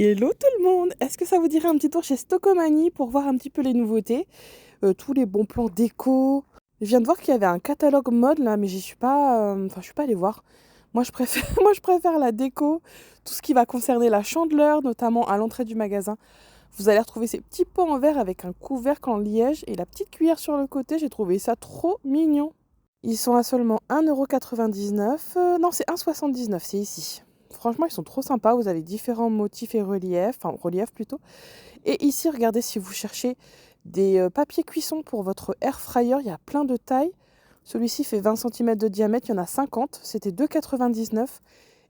Hello tout le monde! Est-ce que ça vous dirait un petit tour chez Stockomanie pour voir un petit peu les nouveautés, tous les bons plans déco? Je viens de voir qu'il y avait un catalogue mode là, mais j'y suis pas, je suis pas allée voir. Moi je préfère moi je préfère la déco, tout ce qui va concerner la chandeleur, notamment à l'entrée du magasin. Vous allez retrouver ces petits pots en verre avec un couvercle en liège et la petite cuillère sur le côté, j'ai trouvé ça trop mignon. Ils sont à seulement 1,99 €, non c'est 1,79 €, c'est ici. Franchement, ils sont trop sympas, vous avez différents motifs et reliefs, enfin reliefs plutôt. Et ici, regardez, si vous cherchez des papiers cuisson pour votre air fryer, il y a plein de tailles. Celui-ci fait 20 centimètres de diamètre, il y en a 50, c'était 2,99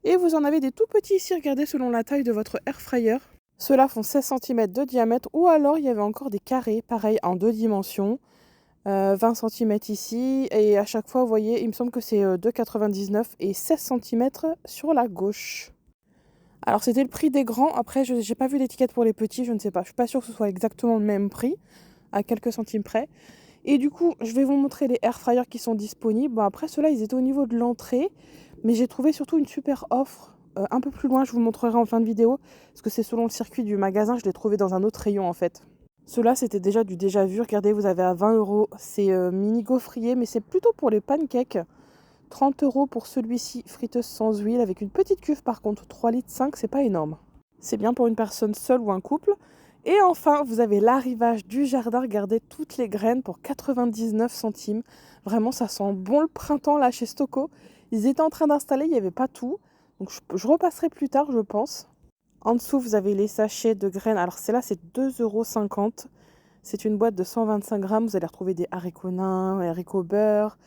€. Et vous en avez des tout petits ici, regardez, selon la taille de votre air fryer. Ceux-là font 16 centimètres de diamètre, ou alors il y avait encore des carrés, pareil, en 2 dimensions. 20 centimètres ici, et à chaque fois, vous voyez, il me semble que c'est 2,99 et 16 centimètres sur la gauche. Alors c'était le prix des grands, après je n'ai pas vu l'étiquette pour les petits, je ne sais pas, je suis pas sûre que ce soit exactement le même prix, à quelques centimes près. Et du coup, je vais vous montrer les air fryers qui sont disponibles. Bon, après ceux-là, ils étaient au niveau de l'entrée, mais j'ai trouvé surtout une super offre un peu plus loin, je vous le montrerai en fin de vidéo, parce que c'est selon le circuit du magasin, je l'ai trouvé dans un autre rayon en fait. Ceux-là, c'était déjà du déjà vu. Regardez, vous avez à 20 €. C'est mini gaufrier, mais c'est plutôt pour les pancakes. 30 € pour celui-ci, friteuse sans huile, avec une petite cuve par contre. 3,5 litres, c'est pas énorme. C'est bien pour une personne seule ou un couple. Et enfin, vous avez l'arrivage du jardin. Regardez toutes les graines pour 99 centimes. Vraiment, ça sent bon le printemps là chez Stocco. Ils étaient en train d'installer, il n'y avait pas tout. Donc je repasserai plus tard, je pense. En dessous, vous avez les sachets de graines. Alors, celle-là, c'est 2,50 €. C'est une boîte de 125 grammes. Vous allez retrouver des haricots nains, des haricots beurre.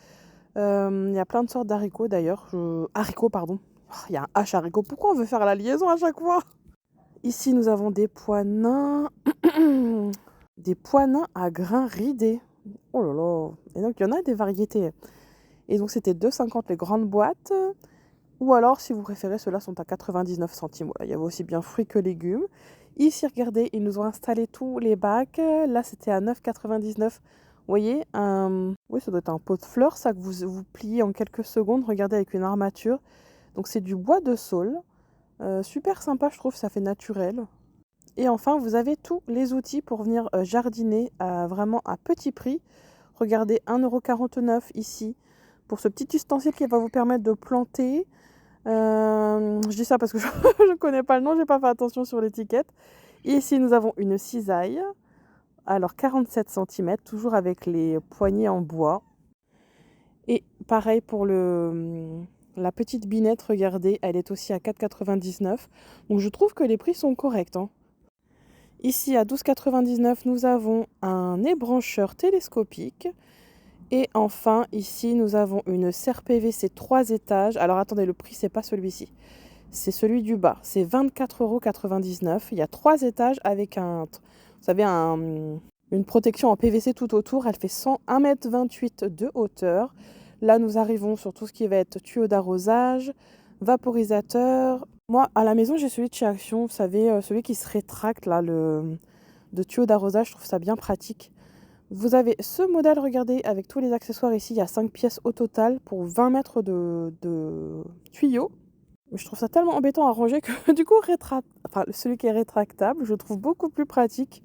Il y a plein de sortes d'haricots d'ailleurs. Haricots, pardon. Oh, il y a un H haricot. Pourquoi on veut faire la liaison à chaque fois? Ici, nous avons des pois nains. Des pois nains à grains ridés. Oh là là. Et donc, il y en a des variétés. Et donc, c'était 2,50 € les grandes boîtes. Ou alors, si vous préférez, ceux-là sont à 99 centimes. Voilà, il y avait aussi bien fruits que légumes. Ici, regardez, ils nous ont installé tous les bacs. Là, c'était à 9,99 €. Vous voyez, oui, ça doit être un pot de fleurs, ça, que vous pliez en quelques secondes. Regardez, avec une armature. Donc, c'est du bois de saule. Super sympa, je trouve, ça fait naturel. Et enfin, vous avez tous les outils pour venir jardiner vraiment à petit prix. Regardez, 1,49 € ici pour ce petit ustensile qui va vous permettre de planter. Je dis ça parce que je ne connais pas le nom, j'ai pas fait attention sur l'étiquette. Et ici, nous avons une cisaille. Alors, 47 centimètres, toujours avec les poignées en bois. Et pareil pour la petite binette, regardez, elle est aussi à 4,99 €. Donc, je trouve que les prix sont corrects, hein. Ici, à 12,99 €, nous avons un ébrancheur télescopique. Et enfin, ici, nous avons une serre PVC 3 étages. Alors, attendez, le prix, c'est pas celui-ci. C'est celui du bas. C'est 24,99 €. Il y a 3 étages avec vous savez, une protection en PVC tout autour. Elle fait 1,28 m de hauteur. Là, nous arrivons sur tout ce qui va être tuyau d'arrosage, vaporisateur. Moi, à la maison, j'ai celui de chez Action. Vous savez, celui qui se rétracte, là, de tuyau d'arrosage. Je trouve ça bien pratique. Vous avez ce modèle, regardez, avec tous les accessoires ici. Il y a 5 pièces au total pour 20 mètres de tuyaux. Je trouve ça tellement embêtant à ranger que du coup, celui qui est rétractable, je le trouve beaucoup plus pratique.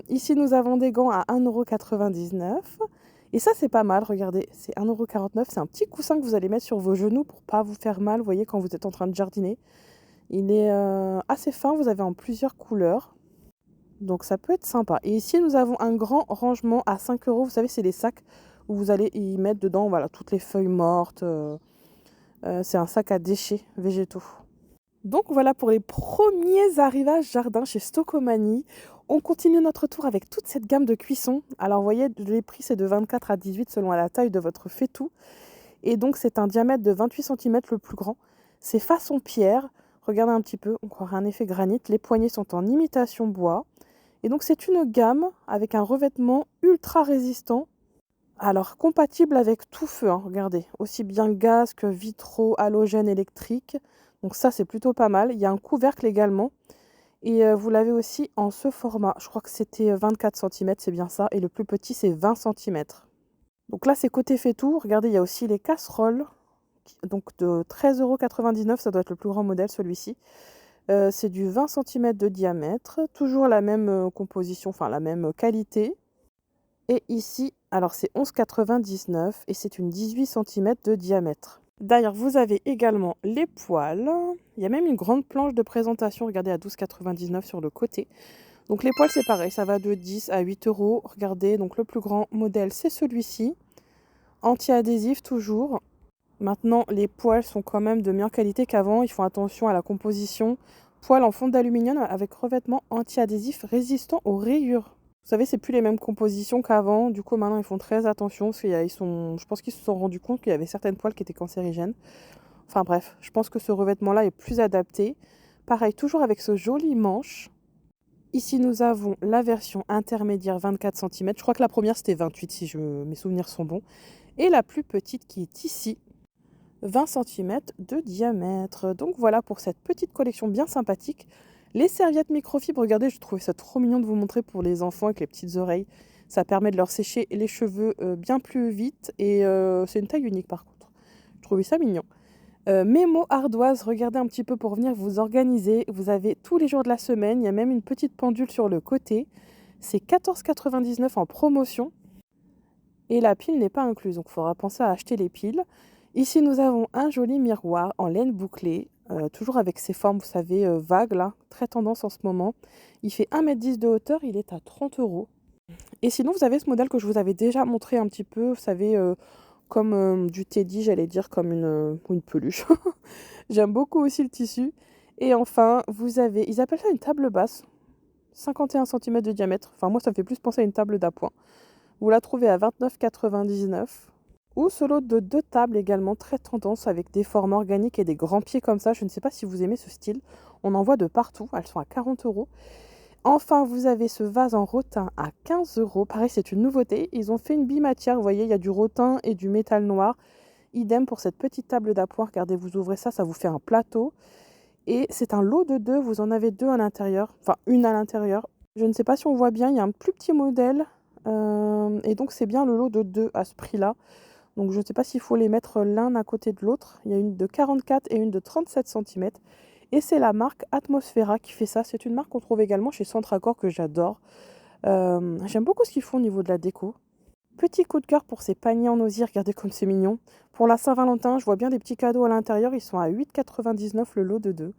Ici, nous avons des gants à 1,99 €. Et ça, c'est pas mal, regardez, c'est 1,49 €. C'est un petit coussin que vous allez mettre sur vos genoux pour pas vous faire mal, vous voyez, quand vous êtes en train de jardiner. Il est assez fin, vous avez en plusieurs couleurs. Donc ça peut être sympa. Et ici, nous avons un grand rangement à 5 €. Vous savez, c'est des sacs où vous allez y mettre dedans, voilà, toutes les feuilles mortes. C'est un sac à déchets végétaux. Donc voilà pour les premiers arrivages jardin chez Stockomanie. On continue notre tour avec toute cette gamme de cuisson. Alors vous voyez, les prix c'est de 24 à 18 selon la taille de votre faitout. Et donc c'est un diamètre de 28 centimètres le plus grand. C'est façon pierre. Regardez un petit peu, on croirait un effet granit. Les poignées sont en imitation bois. Et donc c'est une gamme avec un revêtement ultra résistant. Alors, compatible avec tout feu, hein, regardez, aussi bien gaz que vitraux, halogène électrique. Donc ça, c'est plutôt pas mal. Il y a un couvercle également. Et vous l'avez aussi en ce format. Je crois que c'était 24 centimètres, c'est bien ça. Et le plus petit, c'est 20 centimètres. Donc là, c'est côté fait tout. Regardez, il y a aussi les casseroles. Donc de 13,99 €, ça doit être le plus grand modèle, celui-ci. C'est du 20 centimètres de diamètre, toujours la même, composition, enfin la même qualité. Et ici, alors c'est 11,99 et c'est une 18 centimètres de diamètre. D'ailleurs, vous avez également les poêles. Il y a même une grande planche de présentation, regardez, à 12,99 sur le côté. Donc les poêles, c'est pareil, ça va de 10 à 8 euros. Regardez, donc le plus grand modèle, c'est celui-ci. Anti-adhésif toujours. Maintenant, les poêles sont quand même de meilleure qualité qu'avant. Ils font attention à la composition. Poêles en fonte d'aluminium avec revêtement anti-adhésif résistant aux rayures. Vous savez, c'est plus les mêmes compositions qu'avant. Du coup, maintenant, ils font très attention. Parce je pense qu'ils se sont rendus compte qu'il y avait certaines poêles qui étaient cancérigènes. Enfin bref, je pense que ce revêtement-là est plus adapté. Pareil, toujours avec ce joli manche. Ici, nous avons la version intermédiaire 24 centimètres. Je crois que la première, c'était 28 si mes souvenirs sont bons. Et la plus petite qui est ici, 20 centimètres de diamètre. Donc voilà pour cette petite collection bien sympathique. Les serviettes microfibres, regardez, je trouvais ça trop mignon de vous montrer pour les enfants avec les petites oreilles. Ça permet de leur sécher les cheveux bien plus vite et c'est une taille unique par contre. Je trouvais ça mignon. Mémo ardoise, regardez un petit peu pour venir vous organiser. Vous avez tous les jours de la semaine, il y a même une petite pendule sur le côté. C'est 14,99 en promotion et la pile n'est pas incluse, donc il faudra penser à acheter les piles. Ici, nous avons un joli miroir en laine bouclée, toujours avec ses formes, vous savez, vagues là, très tendance en ce moment. Il fait 1,10 m de hauteur, il est à 30 euros. Et sinon, vous avez ce modèle que je vous avais déjà montré un petit peu, vous savez, comme du teddy, j'allais dire, comme une peluche. J'aime beaucoup aussi le tissu. Et enfin, vous avez, ils appellent ça une table basse, 51 centimètres de diamètre. Enfin, moi, ça me fait plus penser à une table d'appoint. Vous la trouvez à 29,99 €. Ou ce lot de 2 tables également très tendance avec des formes organiques et des grands pieds comme ça. Je ne sais pas si vous aimez ce style. On en voit de partout. Elles sont à 40 euros. Enfin, vous avez ce vase en rotin à 15 euros. Pareil, c'est une nouveauté. Ils ont fait une bimatière. Vous voyez, il y a du rotin et du métal noir. Idem pour cette petite table d'appoint. Regardez, vous ouvrez ça, ça vous fait un plateau. Et c'est un lot de 2. Vous en avez 2 à l'intérieur. Enfin, une à l'intérieur. Je ne sais pas si on voit bien. Il y a un plus petit modèle. Et donc, c'est bien le lot de 2 à ce prix-là. Donc je ne sais pas s'il faut les mettre l'un à côté de l'autre. Il y a une de 44 et une de 37 centimètres. Et c'est la marque Atmosphera qui fait ça. C'est une marque qu'on trouve également chez Centracor que j'adore. J'aime beaucoup ce qu'ils font au niveau de la déco. Petit coup de cœur pour ces paniers en osier. Regardez comme c'est mignon. Pour la Saint-Valentin, je vois bien des petits cadeaux à l'intérieur. Ils sont à 8,99 € le lot de 2.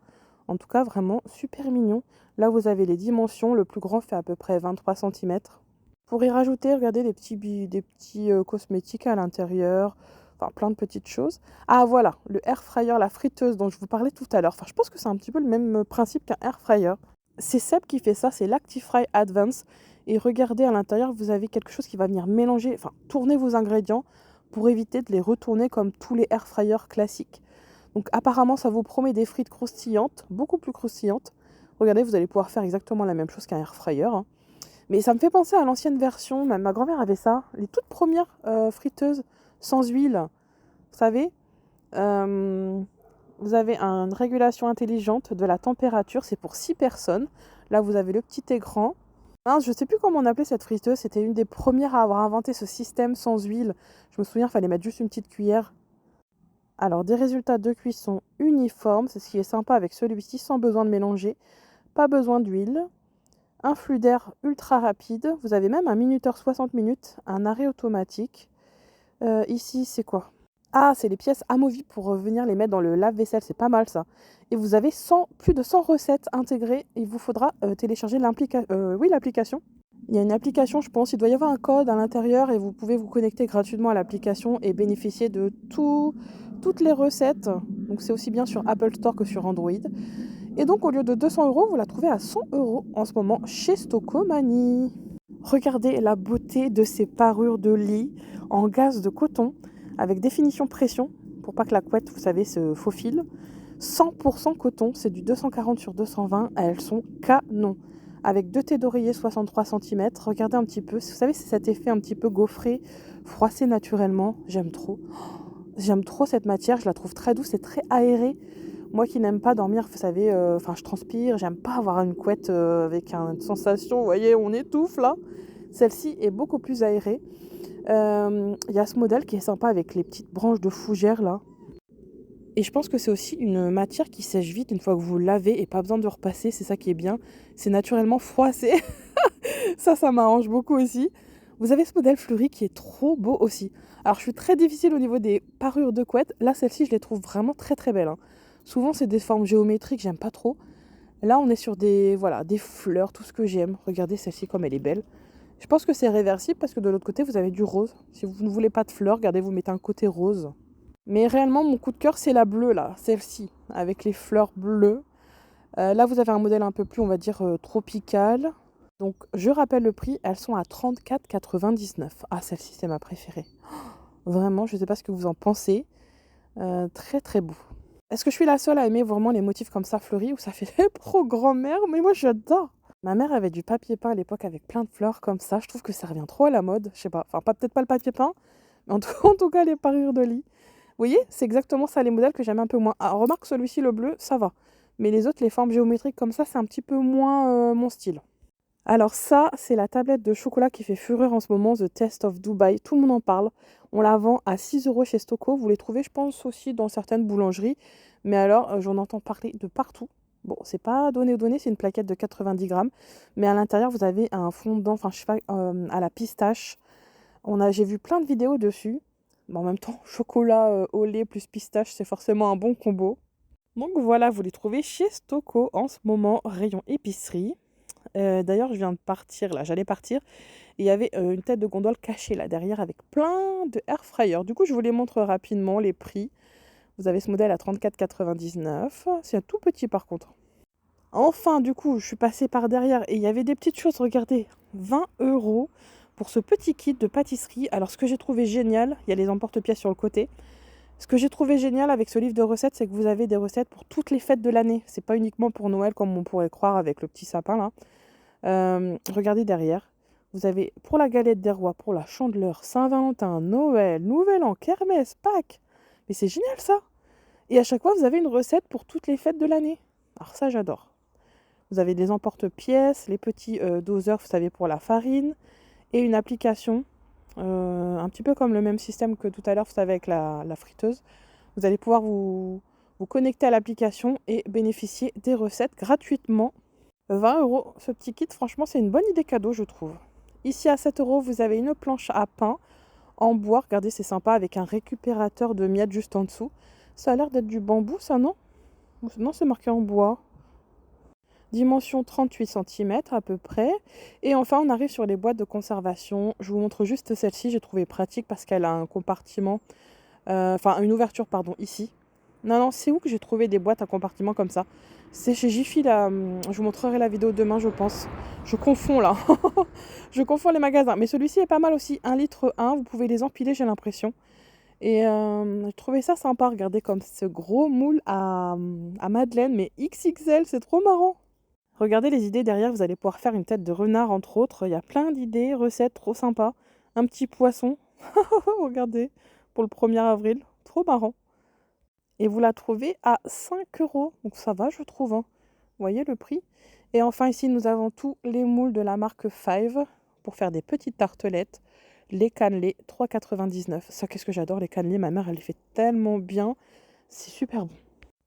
En tout cas, vraiment super mignon. Là, vous avez les dimensions. Le plus grand fait à peu près 23 centimètres. Pour y rajouter, regardez des petits cosmétiques à l'intérieur, enfin plein de petites choses. Ah voilà, le air fryer, la friteuse dont je vous parlais tout à l'heure. Enfin, je pense que c'est un petit peu le même principe qu'un air fryer. C'est Seb qui fait ça, c'est l'Actifry Advance. Et regardez à l'intérieur, vous avez quelque chose qui va venir mélanger, enfin tourner vos ingrédients pour éviter de les retourner comme tous les air fryers classiques. Donc apparemment, ça vous promet des frites croustillantes, beaucoup plus croustillantes. Regardez, vous allez pouvoir faire exactement la même chose qu'un air fryer, hein. Mais ça me fait penser à l'ancienne version, même ma grand-mère avait ça, les toutes premières friteuses sans huile. Vous savez, vous avez une régulation intelligente de la température, c'est pour 6 personnes. Là, vous avez le petit écran. Je ne sais plus comment on appelait cette friteuse, c'était une des premières à avoir inventé ce système sans huile. Je me souviens, il fallait mettre juste une petite cuillère. Alors, des résultats de cuisson uniformes, c'est ce qui est sympa avec celui-ci, sans besoin de mélanger, pas besoin d'huile. Un flux d'air ultra rapide. Vous avez même un minuteur 60 minutes, un arrêt automatique. Ici, c'est quoi? Ah, c'est les pièces amovibles pour venir les mettre dans le lave-vaisselle. C'est pas mal ça. Et vous avez plus de 100 recettes intégrées. Il vous faudra télécharger l'application. Il y a une application, je pense. Il doit y avoir un code à l'intérieur et vous pouvez vous connecter gratuitement à l'application et bénéficier de toutes les recettes. Donc c'est aussi bien sur Apple Store que sur Android. Et donc, au lieu de 200 €, vous la trouvez à 100 € en ce moment chez Stocomanie. Regardez la beauté de ces parures de lit en gaze de coton avec définition pression pour pas que la couette, vous savez, se faufile. 100% coton, c'est du 240 sur 220. Elles sont canon. Avec 2 thés d'oreiller 63 centimètres. Regardez un petit peu. Vous savez, c'est cet effet un petit peu gaufré, froissé naturellement. J'aime trop. J'aime trop cette matière. Je la trouve très douce et très aérée. Moi qui n'aime pas dormir, vous savez, je transpire, j'aime pas avoir une couette avec une sensation, vous voyez, on étouffe là. Celle-ci est beaucoup plus aérée. Il y a ce modèle qui est sympa avec les petites branches de fougère là. Et je pense que c'est aussi une matière qui sèche vite une fois que vous lavez et pas besoin de repasser, c'est ça qui est bien. C'est naturellement froissé. Ça m'arrange beaucoup aussi. Vous avez ce modèle fleuri qui est trop beau aussi. Alors je suis très difficile au niveau des parures de couette. Là, celle-ci, je les trouve vraiment très très belles, hein. Souvent, c'est des formes géométriques, j'aime pas trop. Là, on est sur des, voilà, des fleurs, tout ce que j'aime. Regardez celle-ci comme elle est belle. Je pense que c'est réversible parce que de l'autre côté, vous avez du rose. Si vous ne voulez pas de fleurs, regardez, vous mettez un côté rose. Mais réellement, mon coup de cœur, c'est la bleue, là, celle-ci, avec les fleurs bleues. Là, vous avez un modèle un peu plus, on va dire, tropical. Donc, je rappelle le prix, elles sont à 34,99. Ah, celle-ci, c'est ma préférée. Vraiment, je ne sais pas ce que vous en pensez. Très, très beau. Est-ce que je suis la seule à aimer vraiment les motifs comme ça fleuris, où ça fait trop grand-mère? Mais moi, j'adore. Ma mère avait du papier peint à l'époque avec plein de fleurs comme ça. Je trouve que ça revient trop à la mode. Je sais pas, enfin, peut-être pas le papier peint, mais en tout cas, les parures de lit. Vous voyez, c'est exactement ça les modèles que j'aime un peu moins. Ah, remarque, celui-ci, le bleu, ça va. Mais les autres, les formes géométriques comme ça, c'est un petit peu moins mon style. Alors ça, c'est la tablette de chocolat qui fait fureur en ce moment, The Taste of Dubai. Tout le monde en parle. On la vend à 6 € chez Stoco. Vous les trouvez, je pense, aussi dans certaines boulangeries. Mais alors, j'en entends parler de partout. Bon, c'est pas donné au donné, c'est une plaquette de 90 grammes. Mais à l'intérieur, vous avez un fondant, enfin, je sais pas, à la pistache. J'ai vu plein de vidéos dessus. Mais en même temps, chocolat au lait plus pistache, c'est forcément un bon combo. Donc voilà, vous les trouvez chez Stoco en ce moment, rayon épicerie. D'ailleurs, je viens de partir là, j'allais partir. Et il y avait une tête de gondole cachée là derrière avec plein de air fryer. Du coup, je vous les montre rapidement, les prix. Vous avez ce modèle à 34,99. C'est un tout petit par contre. Enfin, du coup, je suis passée par derrière et il y avait des petites choses, regardez, 20 € pour ce petit kit de pâtisserie. Alors, ce que j'ai trouvé génial, il y a les emporte-pièces sur le côté. Ce que j'ai trouvé génial avec ce livre de recettes, c'est que vous avez des recettes pour toutes les fêtes de l'année. C'est pas uniquement pour Noël comme on pourrait croire avec le petit sapin là. Regardez derrière. Vous avez pour la galette des rois, pour la Chandeleur, Saint-Valentin, Noël, Nouvel An, Kermesse, Pâques. Mais c'est génial ça! Et à chaque fois, vous avez une recette pour toutes les fêtes de l'année. Alors ça, j'adore. Vous avez des emporte-pièces, les petits doseurs, vous savez, pour la farine, et une application, un petit peu comme le même système que tout à l'heure, vous savez, avec la friteuse. Vous allez pouvoir vous connecter à l'application et bénéficier des recettes gratuitement. 20 €, ce petit kit, franchement, c'est une bonne idée cadeau, je trouve. Ici, à 7 €, vous avez une planche à pain en bois. Regardez, c'est sympa, avec un récupérateur de miettes juste en dessous. Ça a l'air d'être du bambou, ça, non? Non, c'est marqué en bois. Dimension 38 cm à peu près. Et enfin, on arrive sur les boîtes de conservation. Je vous montre juste celle-ci, j'ai trouvé pratique parce qu'elle a un compartiment, enfin une ouverture, pardon, ici. Non, c'est où que j'ai trouvé des boîtes à compartiment comme ça? C'est chez Jiffy, là. Je vous montrerai la vidéo demain, je pense. Je confonds, là. Je confonds les magasins. Mais celui-ci est pas mal aussi. 1 litre 1, vous pouvez les empiler, j'ai l'impression. Et j'ai trouvé ça sympa. Regardez comme ce gros moule à madeleine, mais XXL, c'est trop marrant. Regardez les idées derrière, vous allez pouvoir faire une tête de renard, entre autres. Il y a plein d'idées, recettes trop sympas. Un petit poisson. Regardez, pour le 1er avril. Trop marrant. Et vous la trouvez à 5 €. Donc ça va, je trouve, hein. Vous voyez le prix? Et enfin, ici, nous avons tous les moules de la marque Five pour faire des petites tartelettes. Les cannelés, 3,99 €. Ça, qu'est-ce que j'adore, les cannelés. Ma mère, elle les fait tellement bien. C'est super bon.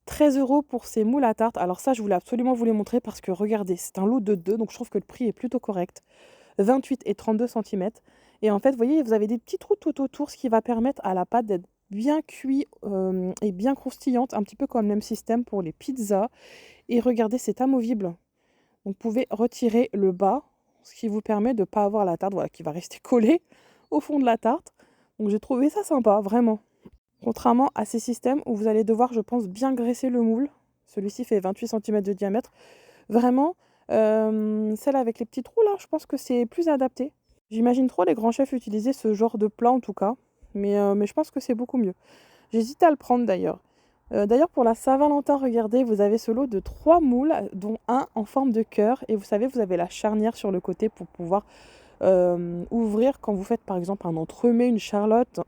13 € pour ces moules à tarte. Alors ça, je voulais absolument vous les montrer parce que regardez, c'est un lot de 2, donc je trouve que le prix est plutôt correct. 28 et 32 cm. Et en fait, vous voyez, vous avez des petits trous tout autour, ce qui va permettre à la pâte d'être bien cuite et bien croustillante, un petit peu comme le même système pour les pizzas. Et regardez, c'est amovible. Donc, vous pouvez retirer le bas, ce qui vous permet de ne pas avoir la tarte, voilà, qui va rester collée au fond de la tarte. Donc j'ai trouvé ça sympa, vraiment. Contrairement à ces systèmes où vous allez devoir, je pense, bien graisser le moule. Celui-ci fait 28 cm de diamètre. Vraiment, celle avec les petits trous là, je pense que c'est plus adapté. J'imagine trop les grands chefs utiliser ce genre de plat en tout cas. Mais je pense que c'est beaucoup mieux. J'hésite à le prendre d'ailleurs. D'ailleurs, pour la Saint-Valentin, regardez, vous avez ce lot de 3 moules, dont un en forme de cœur. Et vous savez, vous avez la charnière sur le côté pour pouvoir ouvrir quand vous faites par exemple un entremets, une charlotte.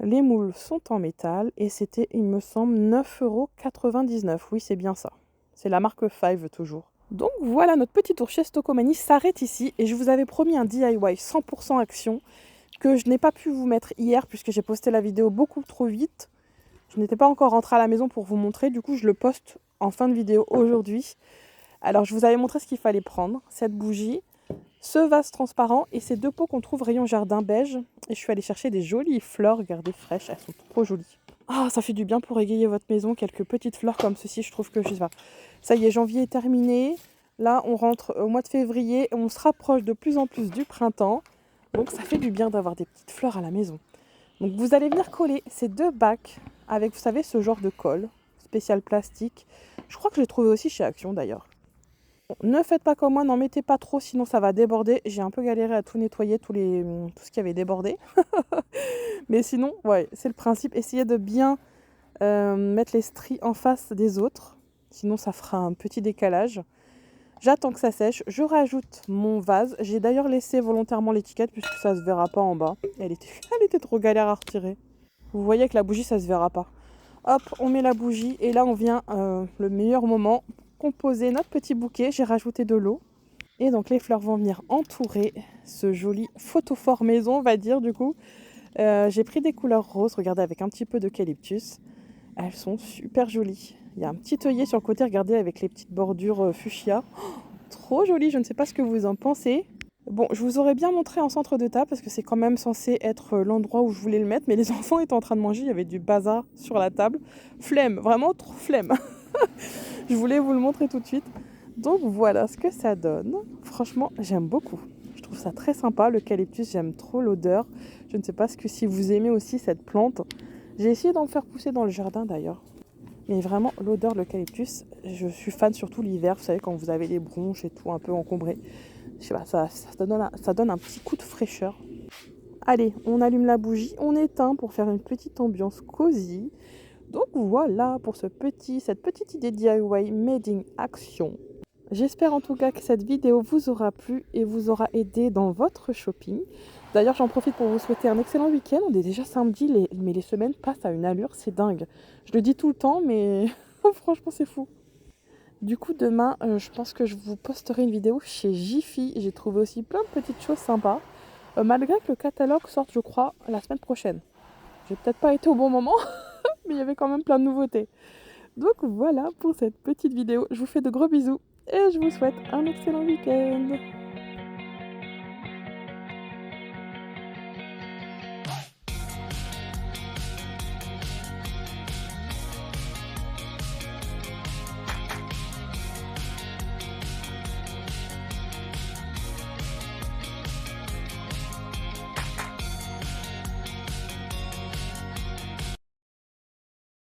Les moules sont en métal et c'était, il me semble, 9,99 €. Oui, c'est bien ça. C'est la marque Five toujours. Donc voilà, notre petit tour chez Stocomanie s'arrête ici et je vous avais promis un DIY 100% action que je n'ai pas pu vous mettre hier puisque j'ai posté la vidéo beaucoup trop vite. Je n'étais pas encore rentrée à la maison pour vous montrer, du coup je le poste en fin de vidéo aujourd'hui. Alors je vous avais montré ce qu'il fallait prendre, cette bougie, ce vase transparent et ces 2 pots qu'on trouve rayon jardin beige. Et je suis allée chercher des jolies fleurs, regardez, fraîches, elles sont trop jolies. Ah, ça fait du bien pour égayer votre maison, quelques petites fleurs comme ceci, je trouve que, je sais pas. Ça y est, janvier est terminé. Là, on rentre au mois de février et on se rapproche de plus en plus du printemps. Donc ça fait du bien d'avoir des petites fleurs à la maison. Donc vous allez venir coller ces 2 bacs avec, vous savez, ce genre de colle spécial plastique. Je crois que je l'ai trouvé aussi chez Action d'ailleurs. Bon, ne faites pas comme moi, n'en mettez pas trop, sinon ça va déborder. J'ai un peu galéré à tout nettoyer, tout ce qui avait débordé. Mais sinon, ouais, c'est le principe. Essayez de bien mettre les stries en face des autres. Sinon, ça fera un petit décalage. J'attends que ça sèche. Je rajoute mon vase. J'ai d'ailleurs laissé volontairement l'étiquette puisque ça se verra pas en bas. Elle était trop galère à retirer. Vous voyez que la bougie, ça se verra pas. Hop, on met la bougie et là, on vient le meilleur moment. Composer notre petit bouquet. J'ai rajouté de l'eau. Et donc, les fleurs vont venir entourer ce joli photophore maison, on va dire, du coup. J'ai pris des couleurs roses, regardez, avec un petit peu d'eucalyptus. Elles sont super jolies. Il y a un petit œillet sur le côté, regardez, avec les petites bordures fuchsia. Oh, trop joli, je ne sais pas ce que vous en pensez. Bon, je vous aurais bien montré en centre de table parce que c'est quand même censé être l'endroit où je voulais le mettre. Mais les enfants étaient en train de manger, il y avait du bazar sur la table. Flemme, vraiment trop flemme. Je voulais vous le montrer tout de suite. Donc voilà ce que ça donne. Franchement, j'aime beaucoup. Je trouve ça très sympa. L'eucalyptus, j'aime trop l'odeur. Je ne sais pas si vous aimez aussi cette plante. J'ai essayé d'en faire pousser dans le jardin d'ailleurs. Mais vraiment, l'odeur de l'eucalyptus, je suis fan surtout l'hiver. Vous savez, quand vous avez les bronches et tout un peu encombré. Je sais pas, ça donne un petit coup de fraîcheur. Allez, on allume la bougie, on éteint pour faire une petite ambiance cosy. Donc voilà pour cette petite idée DIY Made in Action. J'espère en tout cas que cette vidéo vous aura plu et vous aura aidé dans votre shopping. D'ailleurs, j'en profite pour vous souhaiter un excellent week-end. On est déjà samedi, mais les semaines passent à une allure, c'est dingue. Je le dis tout le temps, mais franchement, c'est fou. Du coup, demain, je pense que je vous posterai une vidéo chez Jiffy. J'ai trouvé aussi plein de petites choses sympas. Malgré que le catalogue sorte, je crois, la semaine prochaine. J'ai peut-être pas été au bon moment, mais il y avait quand même plein de nouveautés. Donc voilà pour cette petite vidéo. Je vous fais de gros bisous et je vous souhaite un excellent week-end.